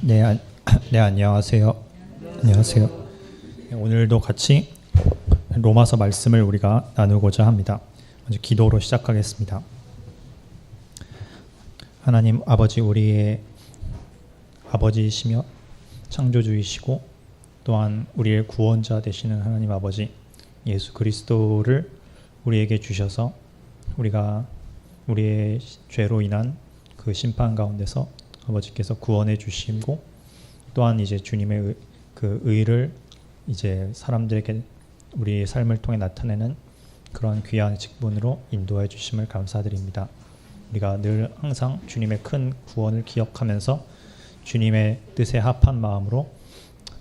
네, 안녕하세요. 안녕하세요. 오늘도 같이 로마서 말씀을 우리가 나누고자 합니다. 먼저 기도로 시작하겠습니다. 하나님 아버지, 우리의 아버지이시며 창조주이시고 또한 우리의 구원자 되시는 하나님 아버지 예수 그리스도를 우리에게 주셔서 우리가 우리의 죄로 인한 그 심판 가운데서 아버지께서 구원해 주시고 또한 이제 주님의 그 의를 이제 사람들에게 우리의 삶을 통해 나타내는 그런 귀한 직분으로 인도해 주심을 감사드립니다. 우리가 늘 항상 주님의 큰 구원을 기억하면서 주님의 뜻에 합한 마음으로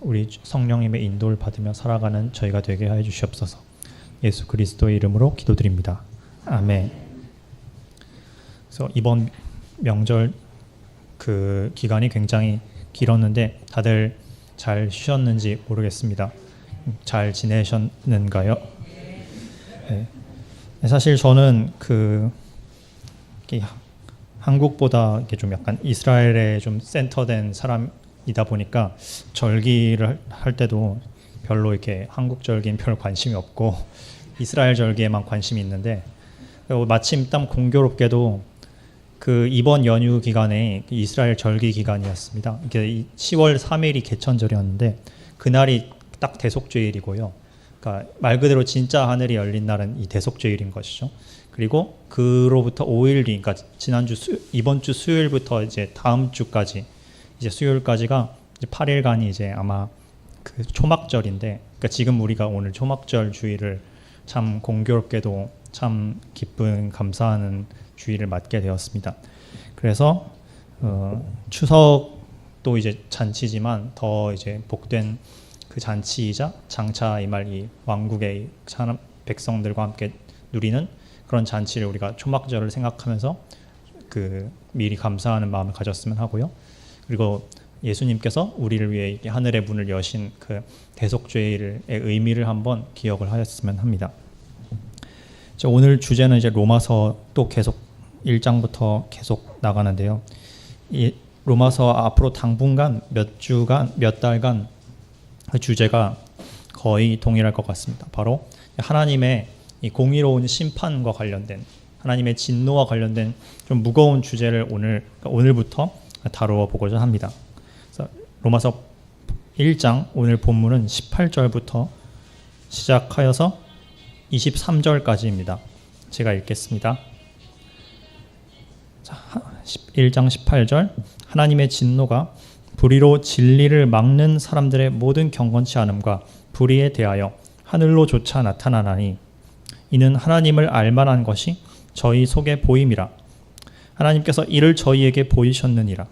우리 성령님의 인도를 받으며 살아가는 저희가 되게 하여 주시옵소서. 예수 그리스도의 이름으로 기도드립니다. 아멘. 그래서 이번 명절 그 기간이 굉장히 길었는데 다들 잘 쉬었는지 모르겠습니다. 잘 지내셨는가요? 네. 사실 저는 한국보다 이렇게 좀 약간 이스라엘에 좀 센터된 사람이다 보니까 절기를 할 때도 별로 이렇게 한국 절기엔 별 관심이 없고 이스라엘 절기에만 관심이 있는데 마침 딱 공교롭게도 그 이번 연휴 기간에 이스라엘 절기 기간이었습니다. 이게 10월 3일이 개천절이었는데 그날이 딱 대속죄일이고요. 그러니까 말 그대로 진짜 하늘이 열린 날은 이 대속죄일인 것이죠. 그리고 그로부터 5일 뒤, 그러니까 이번 주 수요일부터 이제 다음 주까지 이제 수요일까지가 이제 8일간이 이제 아마 그 초막절인데, 그러니까 지금 우리가 오늘 초막절 주일을 참 공교롭게도 참 기쁜 감사하는 주일을 맞게 되었습니다. 그래서 추석도 이제 잔치지만 더 이제 복된 그 잔치이자 장차 임할 이 왕국의 사람 백성들과 함께 누리는 그런 잔치를 우리가 초막절을 생각하면서 그 미리 감사하는 마음을 가졌으면 하고요. 그리고 예수님께서 우리를 위해 하늘의 문을 여신 그 대속죄일의 의미를 한번 기억을 하였으면 합니다. 오늘 주제는 이제 로마서 또 계속 1장부터 계속 나가는데요. 이 로마서 앞으로 당분간 몇 달간 그 주제가 거의 동일할 것 같습니다. 바로 하나님의 이 공의로운 심판과 관련된 하나님의 진노와 관련된 좀 무거운 주제를 오늘부터 다루어 보고자 합니다. 그래서 로마서 1장 오늘 본문은 18절부터 시작하여서 23절까지입니다. 제가 읽겠습니다. 1장 18절 하나님의 진노가 불의로 진리를 막는 사람들의 모든 경건치 않음과 불의에 대하여 하늘로조차 나타나나니 이는 하나님을 알만한 것이 저희 속에 보임이라. 하나님께서 이를 저희에게 보이셨느니라.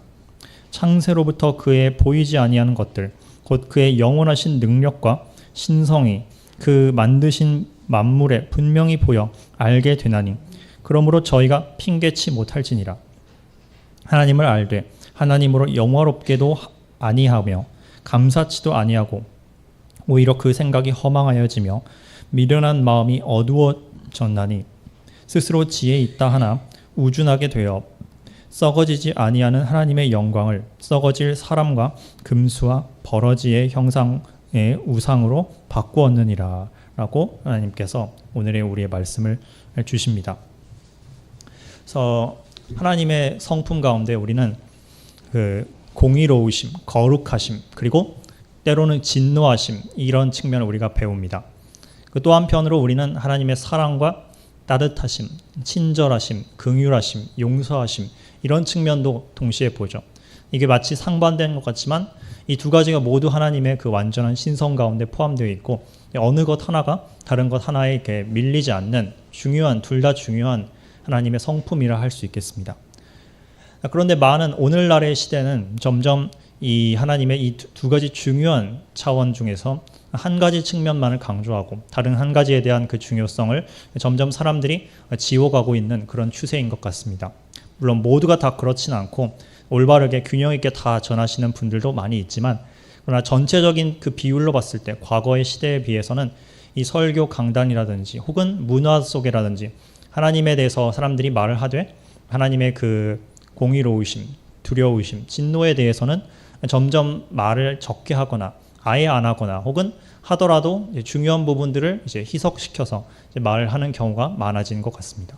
창세로부터 그의 보이지 아니하는 것들 곧 그의 영원하신 능력과 신성이 그 만드신 만물에 분명히 보여 알게 되나니 그러므로 저희가 핑계치 못할지니라. 하나님을 알되 하나님으로 영화롭게도 아니하며 감사치도 아니하고 오히려 그 생각이 허망하여지며 미련한 마음이 어두워졌나니 스스로 지혜 있다 하나 우준하게 되어 썩어지지 아니하는 하나님의 영광을 썩어질 사람과 금수와 버러지의 형상의 우상으로 바꾸었느니라 라고 하나님께서 오늘의 우리의 말씀을 주십니다. 그래서 하나님의 성품 가운데 우리는 그 공의로우심, 거룩하심, 그리고 때로는 진노하심 이런 측면을 우리가 배웁니다. 또 한편으로 우리는 하나님의 사랑과 따뜻하심, 친절하심, 긍휼하심, 용서하심 이런 측면도 동시에 보죠. 이게 마치 상반된 것 같지만 이 두 가지가 모두 하나님의 그 완전한 신성 가운데 포함되어 있고 어느 것 하나가 다른 것 하나에 이렇게 밀리지 않는 중요한 둘 다 중요한 하나님의 성품이라 할 수 있겠습니다. 그런데 많은 오늘날의 시대는 점점 이 하나님의 이 두 가지 중요한 차원 중에서 한 가지 측면만을 강조하고 다른 한 가지에 대한 그 중요성을 점점 사람들이 지워가고 있는 그런 추세인 것 같습니다. 물론 모두가 다 그렇진 않고 올바르게 균형 있게 다 전하시는 분들도 많이 있지만 그러나 전체적인 그 비율로 봤을 때 과거의 시대에 비해서는 이 설교 강단이라든지 혹은 문화 속에라든지 하나님에 대해서 사람들이 말을 하되 하나님의 그 공의로우심, 두려우심, 진노에 대해서는 점점 말을 적게 하거나 아예 안 하거나 혹은 하더라도 중요한 부분들을 이제 희석시켜서 이제 말하는 경우가 많아진 것 같습니다.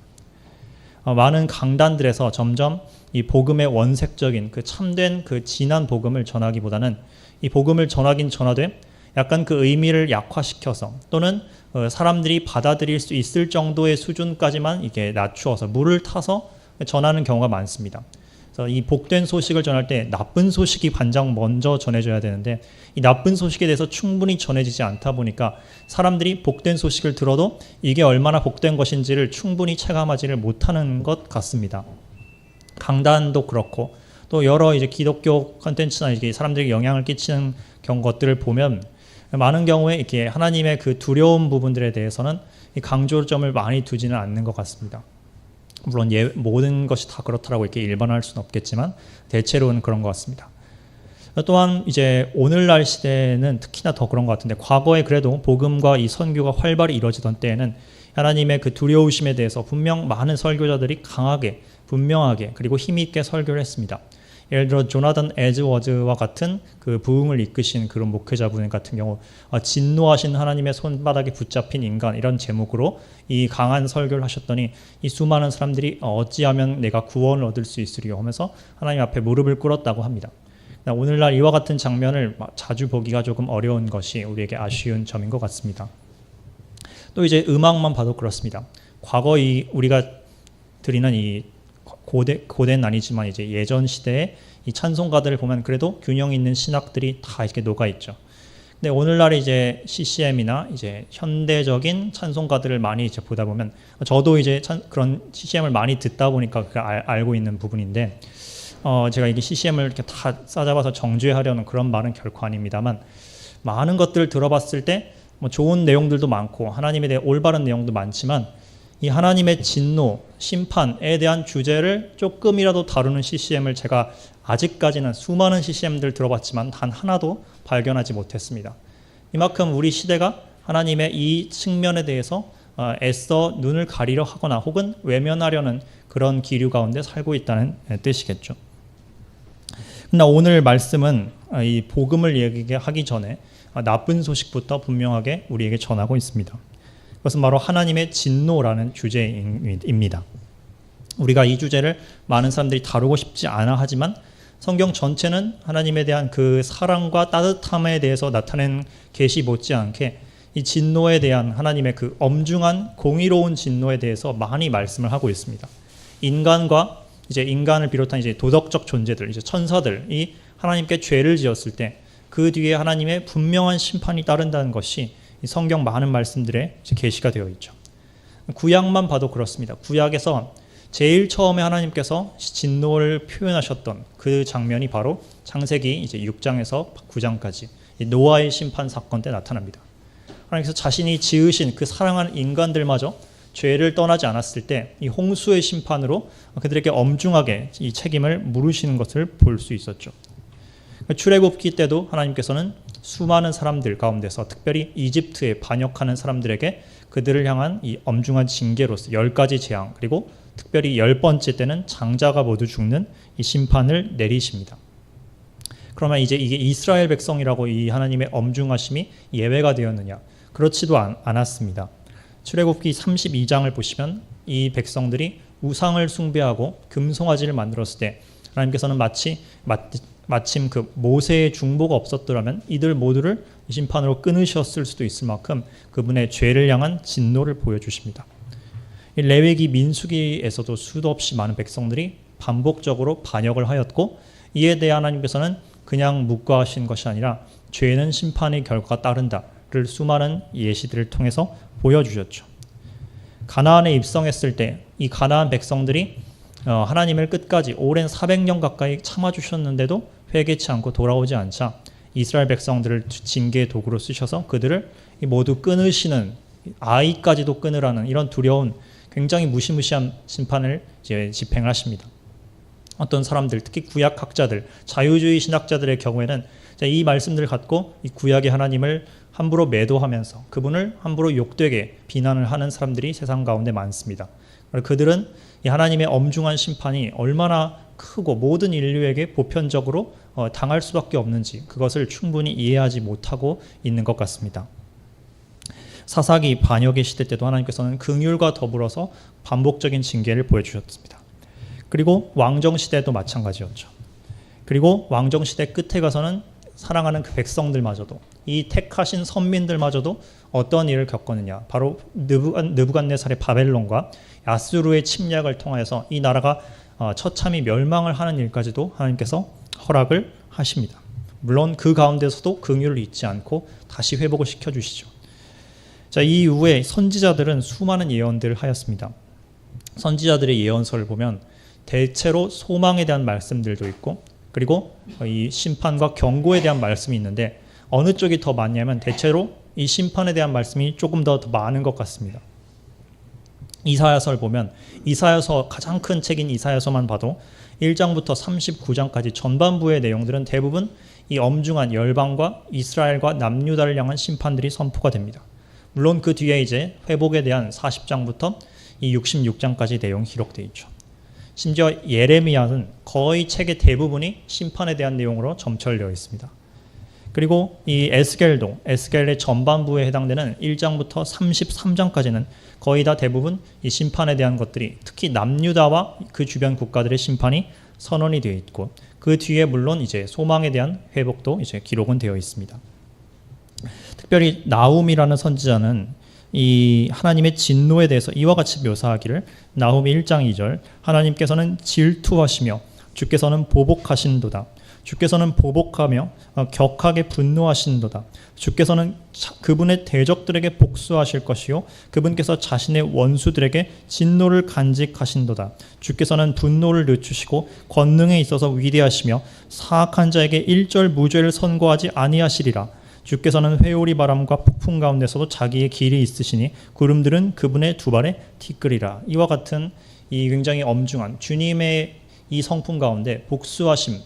많은 강단들에서 점점 이 복음의 원색적인 그 참된 그 진한 복음을 전하기보다는 이 복음을 전하긴 전하되 약간 그 의미를 약화시켜서 또는 사람들이 받아들일 수 있을 정도의 수준까지만 이게 낮추어서 물을 타서 전하는 경우가 많습니다. 그래서 이 복된 소식을 전할 때 나쁜 소식이 반장 먼저 전해져야 되는데 이 나쁜 소식에 대해서 충분히 전해지지 않다 보니까 사람들이 복된 소식을 들어도 이게 얼마나 복된 것인지를 충분히 체감하지를 못하는 것 같습니다. 강단도 그렇고 또 여러 이제 기독교 컨텐츠나 이게 사람들에게 영향을 끼치는 것들을 보면 많은 경우에 이렇게 하나님의 그 두려운 부분들에 대해서는 강조점을 많이 두지는 않는 것 같습니다. 물론 모든 것이 다 그렇다라고 이렇게 일반화할 수는 없겠지만 대체로는 그런 것 같습니다. 또한 이제 오늘날 시대는 특히나 더 그런 것 같은데 과거에 그래도 복음과 이 선교가 활발히 이루어지던 때에는 하나님의 그 두려우심에 대해서 분명 많은 설교자들이 강하게 분명하게 그리고 힘 있게 설교를 했습니다. 예를 들어 조나단 에즈워즈와 같은 그 부흥을 이끄신 그런 목회자분 같은 경우 진노하신 하나님의 손바닥에 붙잡힌 인간 이런 제목으로 이 강한 설교를 하셨더니 이 수많은 사람들이 어찌하면 내가 구원을 얻을 수 있으리요 하면서 하나님 앞에 무릎을 꿇었다고 합니다. 오늘날 이와 같은 장면을 자주 보기가 조금 어려운 것이 우리에게 아쉬운 점인 것 같습니다. 또 이제 음악만 봐도 그렇습니다. 과거 우리가 드리는 이 고대는 아니지만 이제 예전 시대의 이 찬송가들을 보면 그래도 균형 있는 신학들이 다 이렇게 녹아 있죠. 근데 오늘날 이제 CCM이나 이제 현대적인 찬송가들을 많이 이제 보다 보면 저도 이제 그런 CCM을 많이 듣다 보니까 알고 있는 부분인데 제가 이게 CCM을 이렇게 다 싸잡아서 정죄하려는 그런 말은 결코 아닙니다만 많은 것들을 들어봤을 때 뭐 좋은 내용들도 많고 하나님에 대해 올바른 내용도 많지만 이 하나님의 진노, 심판에 대한 주제를 조금이라도 다루는 CCM을 제가 아직까지는 수많은 CCM들 들어봤지만 단 하나도 발견하지 못했습니다. 이만큼 우리 시대가 하나님의 이 측면에 대해서 애써 눈을 가리려 하거나 혹은 외면하려는 그런 기류 가운데 살고 있다는 뜻이겠죠. 그러나 오늘 말씀은 이 복음을 얘기하기 전에 나쁜 소식부터 분명하게 우리에게 전하고 있습니다. 그것은 바로 하나님의 진노라는 주제입니다. 우리가 이 주제를 많은 사람들이 다루고 싶지 않아 하지만 성경 전체는 하나님에 대한 그 사랑과 따뜻함에 대해서 나타낸 계시 못지않게 이 진노에 대한 하나님의 그 엄중한 공의로운 진노에 대해서 많이 말씀을 하고 있습니다. 인간과 이제 인간을 비롯한 이제 도덕적 존재들, 이제 천사들이 하나님께 죄를 지었을 때 그 뒤에 하나님의 분명한 심판이 따른다는 것이 성경 많은 말씀들에 계시가 되어 있죠. 구약만 봐도 그렇습니다. 구약에서 제일 처음에 하나님께서 진노를 표현하셨던 그 장면이 바로 창세기 이제 6장에서 9장까지 노아의 심판 사건 때 나타납니다. 하나님께서 자신이 지으신 그 사랑하는 인간들마저 죄를 떠나지 않았을 때 이 홍수의 심판으로 그들에게 엄중하게 이 책임을 물으시는 것을 볼 수 있었죠. 출애굽기 때도 하나님께서는 수많은 사람들 가운데서 특별히 이집트에 반역하는 사람들에게 그들을 향한 이 엄중한 징계로서 10가지 재앙 그리고 특별히 10번째 때는 장자가 모두 죽는 이 심판을 내리십니다. 그러면 이제 이게 이스라엘 백성이라고 이 하나님의 엄중하심이 예외가 되었느냐? 그렇지도 않았습니다. 출애굽기 32장을 보시면 이 백성들이 우상을 숭배하고 금송아지를 만들었을 때 하나님께서는 마침 그 모세의 중보가 없었더라면 이들 모두를 심판으로 끊으셨을 수도 있을 만큼 그분의 죄를 향한 진노를 보여주십니다. 레위기 민수기에서도 수도 없이 많은 백성들이 반복적으로 반역을 하였고 이에 대해 하나님께서는 그냥 묵과하신 것이 아니라 죄는 심판의 결과가 따른다를 수많은 예시들을 통해서 보여주셨죠. 가나안에 입성했을 때 이 가나안 백성들이 하나님을 끝까지 오랜 400년 가까이 참아주셨는데도 회개치 않고 돌아오지 않자 이스라엘 백성들을 징계의 도구로 쓰셔서 그들을 모두 끊으시는 아이까지도 끊으라는 이런 두려운 굉장히 무시무시한 심판을 이제 집행을 하십니다. 어떤 사람들 특히 구약학자들 자유주의 신학자들의 경우에는 이 말씀들을 갖고 이 구약의 하나님을 함부로 매도하면서 그분을 함부로 욕되게 비난을 하는 사람들이 세상 가운데 많습니다. 그들은 이 하나님의 엄중한 심판이 얼마나 크고 모든 인류에게 보편적으로 당할 수밖에 없는지 그것을 충분히 이해하지 못하고 있는 것 같습니다. 사사기 반역의 시대 때도 하나님께서는 긍휼과 더불어서 반복적인 징계를 보여주셨습니다. 그리고 왕정 시대도 마찬가지였죠. 그리고 왕정 시대 끝에 가서는 사랑하는 그 백성들마저도, 이 택하신 선민들마저도 어떤 일을 겪었느냐, 바로 느부갓네살의 바벨론과 야스루의 침략을 통해서 이 나라가 처참히 멸망을 하는 일까지도 하나님께서 허락을 하십니다. 물론 그 가운데서도 긍휼을 잊지 않고 다시 회복을 시켜주시죠. 자, 이 이후에 선지자들은 수많은 예언들을 하였습니다. 선지자들의 예언서를 보면 대체로 소망에 대한 말씀들도 있고, 그리고 이 심판과 경고에 대한 말씀이 있는데 어느 쪽이 더 많냐면 대체로 이 심판에 대한 말씀이 조금 더 많은 것 같습니다. 이사야서를 보면 이사야서, 가장 큰 책인 이사야서만 봐도 1장부터 39장까지 전반부의 내용들은 대부분 이 엄중한 열방과 이스라엘과 남유다를 향한 심판들이 선포가 됩니다. 물론 그 뒤에 이제 회복에 대한 40장부터 이 66장까지 내용이 기록되어 있죠. 심지어 예레미야는 거의 책의 대부분이 심판에 대한 내용으로 점철되어 있습니다. 그리고 이 에스겔의 전반부에 해당되는 1장부터 33장까지는 거의 다 대부분 이 심판에 대한 것들이, 특히 남유다와 그 주변 국가들의 심판이 선언이 되어 있고, 그 뒤에 물론 이제 소망에 대한 회복도 이제 기록은 되어 있습니다. 특별히 나훔이라는 선지자는 이 하나님의 진노에 대해서 이와 같이 묘사하기를, 나훔 1장 2절, 하나님께서는 질투하시며 주께서는 보복하신도다. 주께서는 보복하며 격하게 분노하신도다. 주께서는 그분의 대적들에게 복수하실 것이요 그분께서 자신의 원수들에게 진노를 간직하신도다. 주께서는 분노를 늦추시고 권능에 있어서 위대하시며 사악한 자에게 일절 무죄를 선고하지 아니하시리라. 주께서는 회오리 바람과 폭풍 가운데서도 자기의 길이 있으시니 구름들은 그분의 두 발에 티끌이라. 이와 같은 이 굉장히 엄중한 주님의 이 성품 가운데 복수하심,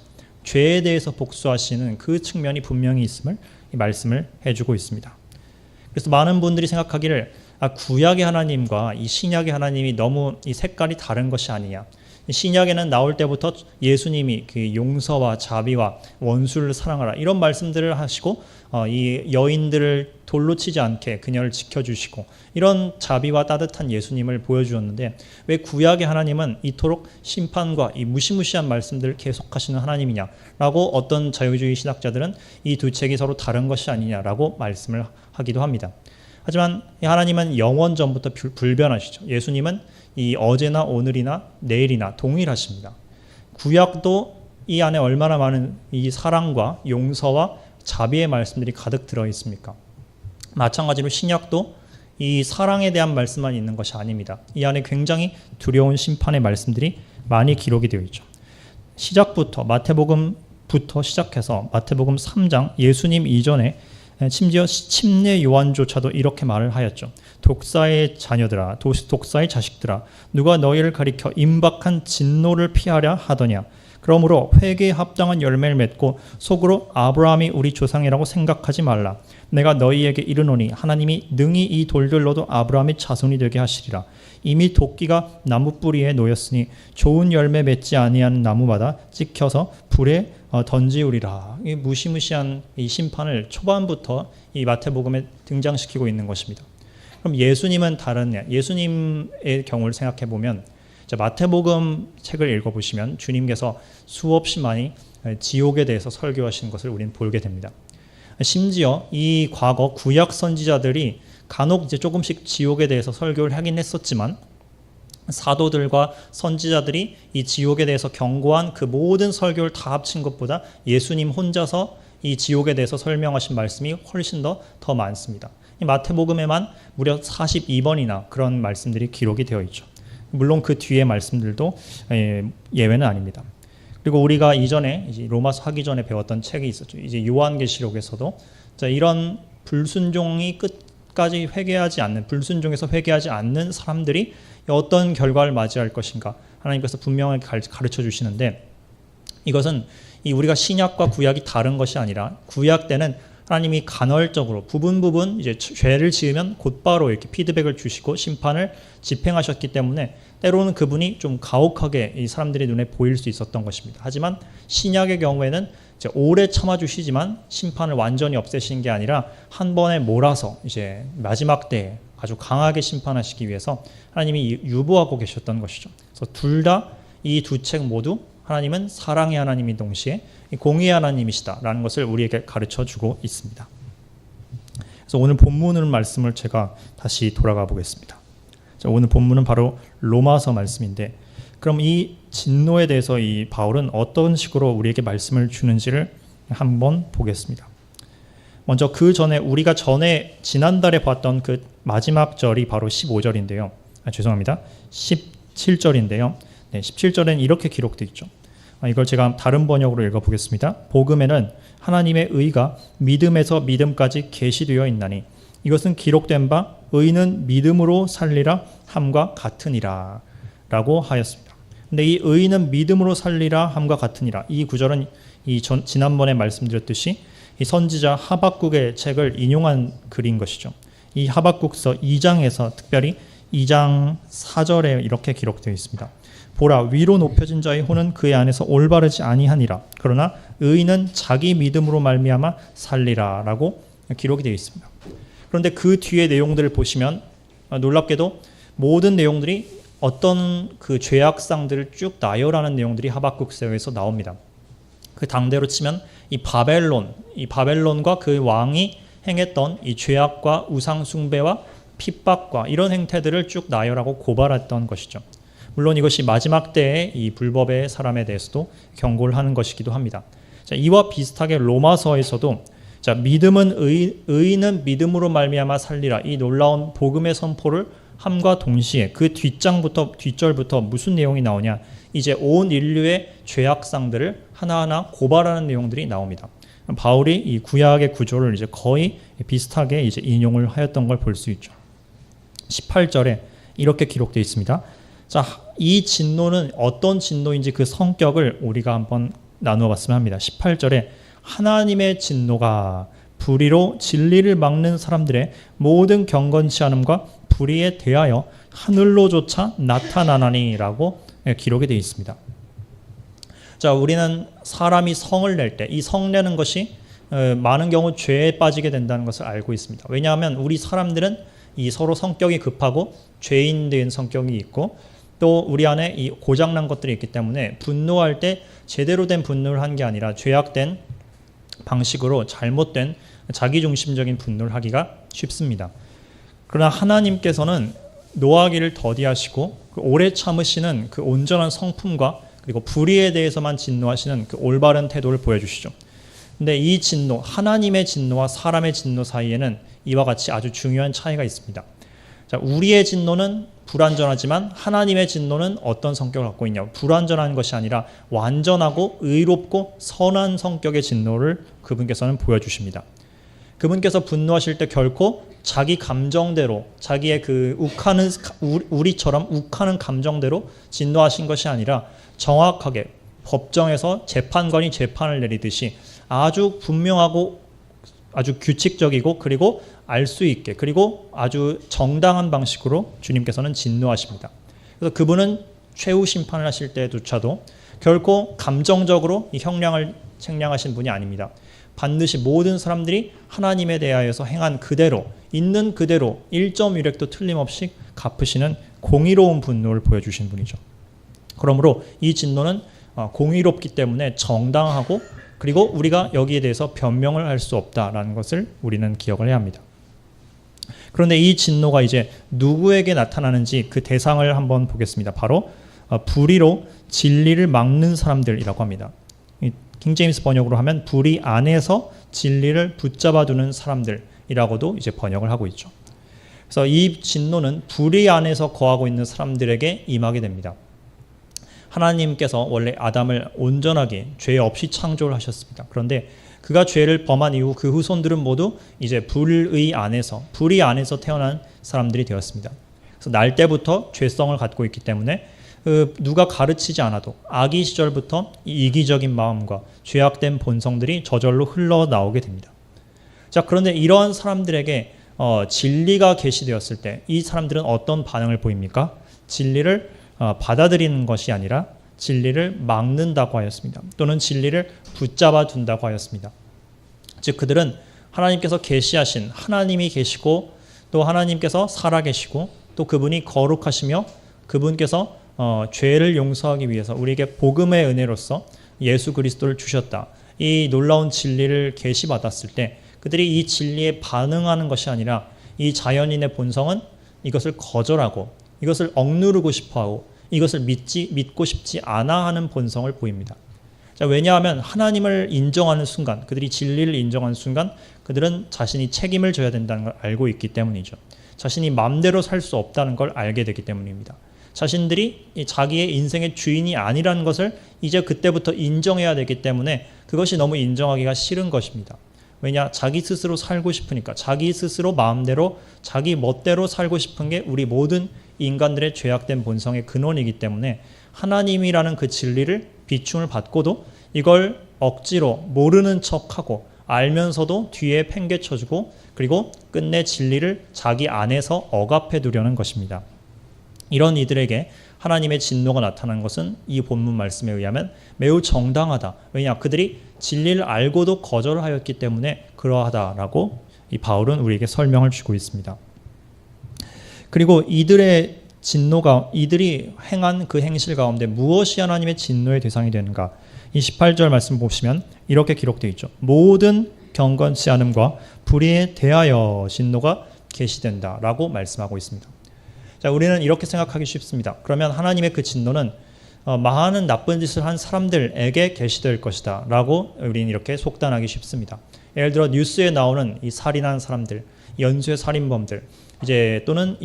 죄에 대해서 복수하시는 그 측면이 분명히 있음을 이 말씀을 해주고 있습니다. 그래서 많은 분들이 생각하기를 구약의 하나님과 이 신약의 하나님이 너무 이 색깔이 다른 것이 아니냐. 신약에는 나올 때부터 예수님이 그 용서와 자비와 원수를 사랑하라 이런 말씀들을 하시고 이 여인들을 돌로 치지 않게 그녀를 지켜주시고 이런 자비와 따뜻한 예수님을 보여주었는데, 왜 구약의 하나님은 이토록 심판과 이 무시무시한 말씀들을 계속하시는 하나님이냐라고 어떤 자유주의 신학자들은 이 두 책이 서로 다른 것이 아니냐라고 말씀을 하기도 합니다. 하지만 하나님은 영원 전부터 불변하시죠. 예수님은 이 어제나 오늘이나 내일이나 동일하십니다. 구약도 이 안에 얼마나 많은 이 사랑과 용서와 자비의 말씀들이 가득 들어 있습니까? 마찬가지로 신약도 이 사랑에 대한 말씀만 있는 것이 아닙니다. 이 안에 굉장히 두려운 심판의 말씀들이 많이 기록이 되어 있죠. 시작부터 마태복음부터 시작해서 마태복음 3장 예수님 이전에 심지어 침례 요한조차도 이렇게 말을 하였죠. 독사의 자녀들아, 독사의 자식들아, 누가 너희를 가리켜 임박한 진노를 피하려 하더냐. 그러므로 회개에 합당한 열매를 맺고 속으로 아브라함이 우리 조상이라고 생각하지 말라. 내가 너희에게 이르노니 하나님이 능히 이 돌들로도 아브라함의 자손이 되게 하시리라. 이미 도끼가 나무 뿌리에 놓였으니 좋은 열매 맺지 아니하는 나무마다 찍혀서 불에 던지우리라. 이 무시무시한 이 심판을 초반부터 이 마태복음에 등장시키고 있는 것입니다. 그럼 예수님은 다르냐? 예수님의 경우를 생각해 보면 마태복음 책을 읽어보시면 주님께서 수없이 많이 지옥에 대해서 설교하신 것을 우리는 보게 됩니다. 심지어 이 과거 구약 선지자들이 간혹 이제 조금씩 지옥에 대해서 설교를 하긴 했었지만, 사도들과 선지자들이 이 지옥에 대해서 경고한 그 모든 설교를 다 합친 것보다 예수님 혼자서 이 지옥에 대해서 설명하신 말씀이 훨씬 더 많습니다. 이 마태복음에만 무려 42번이나 그런 말씀들이 기록이 되어 있죠. 물론 그 뒤에 말씀들도 예외는 아닙니다. 그리고 우리가 이전에 이제 로마서 하기 전에 배웠던 책이 있었죠. 이제 요한계시록에서도 이런 불순종이 끝까지 회개하지 않는, 불순종에서 회개하지 않는 사람들이 어떤 결과를 맞이할 것인가 하나님께서 분명하게 가르쳐 주시는데, 이것은 우리가 신약과 구약이 다른 것이 아니라 구약 때는 하나님이 간헐적으로 부분 이제 죄를 지으면 곧바로 이렇게 피드백을 주시고 심판을 집행하셨기 때문에 때로는 그분이 좀 가혹하게 이 사람들의 눈에 보일 수 있었던 것입니다. 하지만 신약의 경우에는 이제 오래 참아주시지만 심판을 완전히 없애신 게 아니라 한 번에 몰아서 이제 마지막 때에 아주 강하게 심판하시기 위해서 하나님이 유보하고 계셨던 것이죠. 그래서 둘 다 이 두 책 모두 하나님은 사랑의 하나님인 동시에 공의의 하나님이시다라는 것을 우리에게 가르쳐 주고 있습니다. 그래서 오늘 본문을 말씀을 제가 다시 돌아가 보겠습니다. 자, 오늘 본문은 바로 로마서 말씀인데, 그럼 이 진노에 대해서 이 바울은 어떤 식으로 우리에게 말씀을 주는지를 한번 보겠습니다. 먼저 그 전에 우리가 전에 지난달에 봤던 그 마지막 절이 바로 15절인데요. 죄송합니다. 17절인데요. 네, 17절에는 이렇게 기록되어 있죠. 이걸 제가 다른 번역으로 읽어보겠습니다. 복음에는 하나님의 의가 믿음에서 믿음까지 계시되어 있나니 이것은 기록된 바 의는 믿음으로 살리라 함과 같으니라 라고 하였습니다. 근데 이 의는 믿음으로 살리라 함과 같으니라, 이 구절은 지난번에 말씀드렸듯이 이 선지자 하박국의 책을 인용한 글인 것이죠. 이 하박국서 2장에서 특별히 2장 4절에 이렇게 기록되어 있습니다. 보라, 위로 높여진 자의 혼은 그의 안에서 올바르지 아니하니라. 그러나 의인은 자기 믿음으로 말미암아 살리라 라고 기록이 되어 있습니다. 그런데 그 뒤에 내용들을 보시면 놀랍게도 모든 내용들이 어떤 그 죄악상들을 쭉 나열하는 내용들이 하박국서에서 나옵니다. 그 당대로 치면 이 바벨론과 그 왕이 행했던 이 죄악과 우상 숭배와 핍박과 이런 행태들을 쭉 나열하고 고발했던 것이죠. 물론 이것이 마지막 때의 이 불법의 사람에 대해서도 경고를 하는 것이기도 합니다. 자, 이와 비슷하게 로마서에서도 자, 믿음은 의인은 믿음으로 말미암아 살리라, 이 놀라운 복음의 선포를 함과 동시에 그 뒷절부터 무슨 내용이 나오냐, 이제 온 인류의 죄악상들을 하나하나 고발하는 내용들이 나옵니다. 바울이 이 구약의 구조를 이제 거의 비슷하게 이제 인용을 하였던 걸 볼 수 있죠. 18절에 이렇게 기록되어 있습니다. 자, 이 진노는 어떤 진노인지 그 성격을 우리가 한번 나누어 봤으면 합니다. 18절에 하나님의 진노가 불의로 진리를 막는 사람들의 모든 경건치 않음과 불의에 대하여 하늘로조차 나타나나니라고 기록이 되어 있습니다. 자, 우리는 사람이 성을 낼 때 이 성 내는 것이 많은 경우 죄에 빠지게 된다는 것을 알고 있습니다. 왜냐하면 우리 사람들은 이 서로 성격이 급하고 죄인된 성격이 있고 또 우리 안에 이 고장난 것들이 있기 때문에 분노할 때 제대로 된 분노를 한 게 아니라 죄악된 방식으로 잘못된 자기중심적인 분노를 하기가 쉽습니다. 그러나 하나님께서는 노하기를 더디하시고 그 오래 참으시는 그 온전한 성품과 그리고 불의에 대해서만 진노하시는 그 올바른 태도를 보여주시죠. 근데 이 진노, 하나님의 진노와 사람의 진노 사이에는 이와 같이 아주 중요한 차이가 있습니다. 자, 우리의 진노는 불완전하지만 하나님의 진노는 어떤 성격을 갖고 있냐? 불완전한 것이 아니라 완전하고 의롭고 선한 성격의 진노를 그분께서는 보여주십니다. 그분께서 분노하실 때 결코 자기 감정대로, 자기의 그 우리처럼 욱하는 감정대로 진노하신 것이 아니라 정확하게 법정에서 재판관이 재판을 내리듯이 아주 분명하고 아주 규칙적이고 그리고 알 수 있게 그리고 아주 정당한 방식으로 주님께서는 진노하십니다. 그래서 그분은 최후 심판을 하실 때조차도 결코 감정적으로 이 형량을 책량하신 분이 아닙니다. 반드시 모든 사람들이 하나님에 대하여서 행한 그대로 있는 그대로 1.1획도 틀림없이 갚으시는 공의로운 분노를 보여주신 분이죠. 그러므로 이 진노는 공의롭기 때문에 정당하고 그리고 우리가 여기에 대해서 변명을 할 수 없다라는 것을 우리는 기억을 해야 합니다. 그런데 이 진노가 이제 누구에게 나타나는지 그 대상을 한번 보겠습니다. 바로 불의로 진리를 막는 사람들이라고 합니다. 킹제임스 번역으로 하면 불의 안에서 진리를 붙잡아두는 사람들이라고도 이제 번역을 하고 있죠. 그래서 이 진노는 불의 안에서 거하고 있는 사람들에게 임하게 됩니다. 하나님께서 원래 아담을 온전하게 죄 없이 창조를 하셨습니다. 그런데 그가 죄를 범한 이후 그 후손들은 모두 이제 불의 안에서 태어난 사람들이 되었습니다. 그래서 날 때부터 죄성을 갖고 있기 때문에 누가 가르치지 않아도 아기 시절부터 이기적인 마음과 죄악된 본성들이 저절로 흘러나오게 됩니다. 자, 그런데 이러한 사람들에게 진리가 계시되었을 때 이 사람들은 어떤 반응을 보입니까? 진리를 받아들이는 것이 아니라 진리를 막는다고 하였습니다. 또는 진리를 붙잡아 둔다고 하였습니다. 즉 그들은 하나님께서 계시하신 하나님이 계시고 또 하나님께서 살아계시고 또 그분이 거룩하시며 그분께서 죄를 용서하기 위해서 우리에게 복음의 은혜로서 예수 그리스도를 주셨다. 이 놀라운 진리를 계시받았을 때 그들이 이 진리에 반응하는 것이 아니라 이 자연인의 본성은 이것을 거절하고 이것을 억누르고 싶어하고 이것을 믿고 싶지 않아 하는 본성을 보입니다. 자, 왜냐하면 하나님을 인정하는 순간, 그들이 진리를 인정하는 순간 그들은 자신이 책임을 져야 된다는 걸 알고 있기 때문이죠. 자신이 마음대로 살 수 없다는 걸 알게 되기 때문입니다. 자신들이 자기의 인생의 주인이 아니라는 것을 이제 그때부터 인정해야 되기 때문에 그것이 너무 인정하기가 싫은 것입니다. 왜냐? 자기 스스로 살고 싶으니까. 자기 스스로 마음대로 자기 멋대로 살고 싶은 게 우리 모든 인간들의 죄악된 본성의 근원이기 때문에 하나님이라는 그 진리를 비춤을 받고도 이걸 억지로 모르는 척하고 알면서도 뒤에 팽개쳐주고 그리고 끝내 진리를 자기 안에서 억압해 두려는 것입니다. 이런 이들에게 하나님의 진노가 나타난 것은 이 본문 말씀에 의하면 매우 정당하다. 왜냐? 그들이 진리를 알고도 거절하였기 때문에 그러하다라고 이 바울은 우리에게 설명을 주고 있습니다. 그리고 이들의 진노가 이들이 행한 그 행실 가운데 무엇이 하나님의 진노의 대상이 되는가? 이 18절 말씀 보시면 이렇게 기록되어 있죠. 모든 경건치 않음과 불의에 대하여 진노가 계시된다라고 말씀하고 있습니다. 자, 우리는 이렇게 생각하기 쉽습니다. 그러면 하나님의 그 진노는 많은 나쁜 짓을 한 사람들에게 계시될 것이다 라고 우리는 이렇게 속단하기 쉽습니다. 예를 들어 뉴스에 나오는 이 살인한 사람들, 연쇄 살인범들, 이제 또는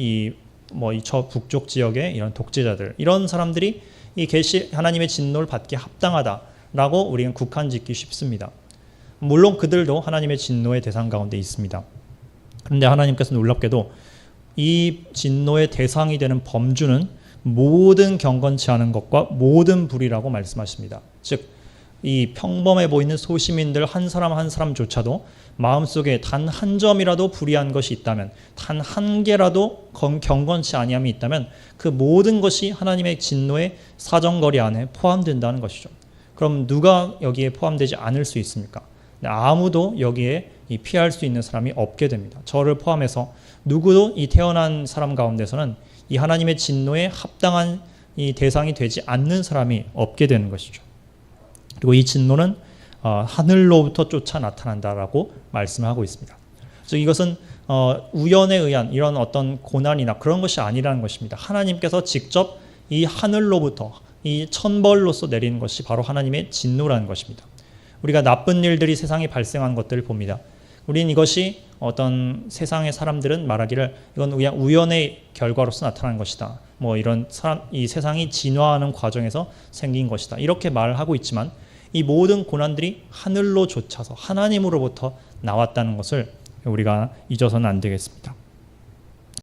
저 북쪽 지역의 이런 독재자들, 이런 사람들이 이 하나님의 진노를 받기 합당하다라고 우리는 국한짓기 쉽습니다. 물론 그들도 하나님의 진노의 대상 가운데 있습니다. 그런데 하나님께서 놀랍게도 이 진노의 대상이 되는 범주는 모든 경건치 않은 것과 모든 불의라고 말씀하십니다. 즉, 이 평범해 보이는 소시민들 한 사람 한 사람조차도 마음속에 단 한 점이라도 불의한 것이 있다면, 단 한 개라도 경건치 아니함이 있다면 그 모든 것이 하나님의 진노의 사정거리 안에 포함된다는 것이죠. 그럼 누가 여기에 포함되지 않을 수 있습니까? 아무도 여기에 피할 수 있는 사람이 없게 됩니다. 저를 포함해서 누구도 이 태어난 사람 가운데서는 이 하나님의 진노에 합당한 이 대상이 되지 않는 사람이 없게 되는 것이죠. 그리고 이 진노는 하늘로부터 쫓아 나타난다라고 말씀하고 있습니다. 즉 이것은 우연에 의한 이런 어떤 고난이나 그런 것이 아니라는 것입니다. 하나님께서 직접 이 하늘로부터 이 천벌로서 내리는 것이 바로 하나님의 진노라는 것입니다. 우리가 나쁜 일들이 세상에 발생한 것들을 봅니다. 우리는 이것이 어떤 세상의 사람들은 말하기를 이건 그냥 우연의 결과로서 나타난 것이다. 이 세상이 진화하는 과정에서 생긴 것이다. 이렇게 말하고 있지만 이 모든 고난들이 하늘로 쫓아서 하나님으로부터 나왔다는 것을 우리가 잊어서는 안 되겠습니다.